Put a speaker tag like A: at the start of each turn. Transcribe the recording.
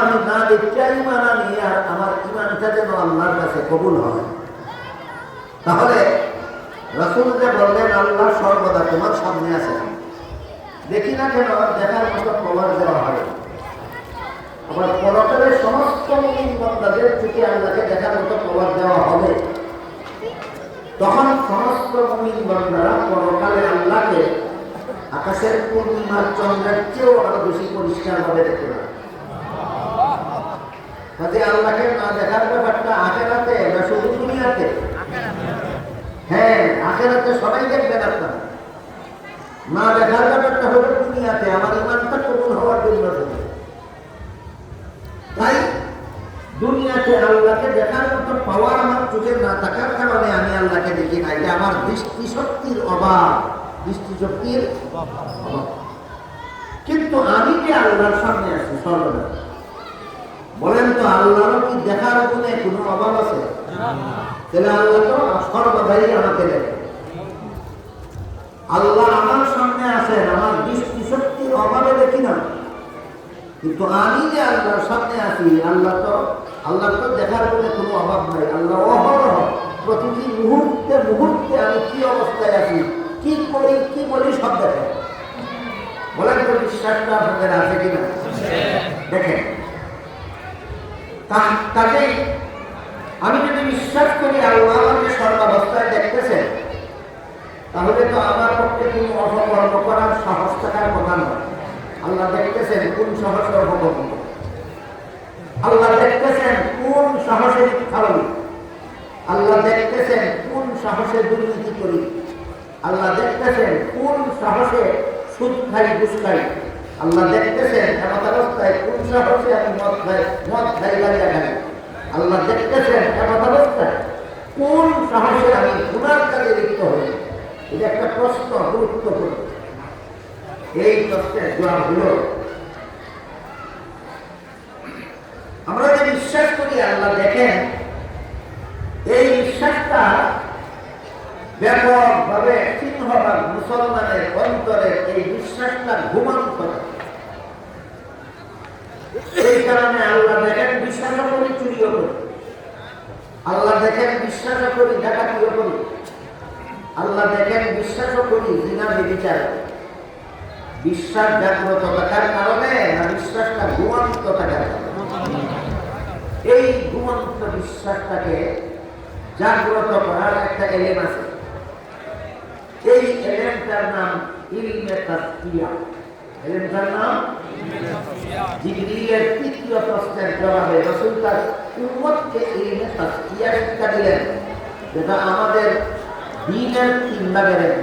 A: আমি না দেখতে ইমান আনি আর আমার ইমানটা যেন আল্লাহর কাছে কবুল হয়। তাহলে রাসূল যে বললেন আল্লাহ সর্বদা তোমার সামনে আছে, দেখি না কেন দেখার মতো প্রমাণ দেওয়া হয়। আবার পরকালের সমস্ত মুমিন বান্দাদের থেকে আল্লাহকে দেখার মতো প্রমাণ দেওয়া হবে। তখন সমস্ত মুমিন বান্দারা পরকালে আল্লাহকে আকাশের পূর্ণিমার চন্দ্রের চেয়েও আরো বেশি পরিষ্কার ভাবে দেখতে পাবে। কাজে আল্লাহকে না দেখার ব্যাপারটা আখেরাতে না শুধু দুনিয়াতে? হ্যাঁ, আখেরাতে সবাই দেখবেন আপনারা। না দেখার ব্যাপারটা হলো দুনিয়াতে, আমার ইমানটা কবুল হওয়ার জন্য। তাই দুনিয়াতে আল্লাহকে দেখার মতো পাওয়ার আমার চোখে না থাকার কারণে আমি আল্লাহকে দেখি না। এটা আমার দৃষ্টিশক্তির অভাব, দৃষ্টিশক্তির অভাব। কিন্তু আমি যে আল্লাহর সামনে আছি সর্বদা, বলেন তো আল্লাহর কি দেখার গুণে কোনো অভাব আছে? তাহলে আল্লাহ তো সর্বদাই আমাকে দেখে। আল্লাহ আমার সামনে আছেন, আমার দৃষ্টিশক্তির অভাবে দেখি না। কিন্তু আমি যে আল্লাহর সামনে আছি, আল্লাহ তো দেখার গুণে কোনো অভাব নাই। আল্লাহ অহরহ প্রতিটি মুহূর্তে মুহূর্তে আমি কি অবস্থায় আছি, কি করি কি বলি সব দেখে। বলেন তো বিশ্বাসটা আপনাদের আছে কিনা? দেখেন, কাজেই আমি যদি বিশ্বাস করি আল্লাহ আমাকে সর্বাবস্থায় দেখতেছেন, তাহলে তো আমার পক্ষে কোনো অপকর্ম করার সাহস থাকার কথা নয়। আল্লাহ দেখতেছেন কোন সাহসে অপকর্ম, আল্লাহ দেখতেছেন কোন সাহসে খাওয়াই, আল্লাহ দেখতেছেন কোন সাহসে দুর্নীতি করি, আল্লাহ দেখতেছেন কোন সাহসে সুদ খাই ঘুষ খাই, আল্লাহ দেখতেছেন এমত অবস্থায় কোন সাহসে আমি মদ খাই গাঁজা খাই, আল্লাহ দেখতেছেন এমত অবস্থায় কোন সাহসে আমি গুনার কাজে লিপ্ত হই। এটা একটা প্রশ্ন, গুরুত্বপূর্ণ। এই প্রশ্নের জবাব হলো, আমরা যে বিশ্বাস করি আল্লাহ দেখেন, এই বিশ্বাসটা ব্যাপকভাবে সিংহভাগ মুসলমানের অন্তরে এই বিশ্বাসটা ঘুমন্ত। এই কারণে আল্লাহ দেখেন বিশ্বাসও করি, চুরিও করি। আল্লাহ দেখেন বিশ্বাসও করি, ডাকাতিও করি। আল্লাহ দেখেন বিশ্বাসও করি, জিনা ব্যভিচার। বিশ্বাস জাগ্রত থাকার কারণে না বিশ্বাসটা ঘুমন্ত থাকার কারণে? এই ঘুমন্ত বিশ্বাসটাকে জাগ্রত করার একটা এলেম আছে। এই এলেমটার নাম ইলমে তাসকিয়া। এলেমটার নাম জিবরিলের তৃতীয় প্রশ্নের জবাবে রাসূল তার উম্মতকে ইলমে তাসকিয়া শিক্ষা দিলেন, যেটা আমাদের দ্বীনের 3 ভাগের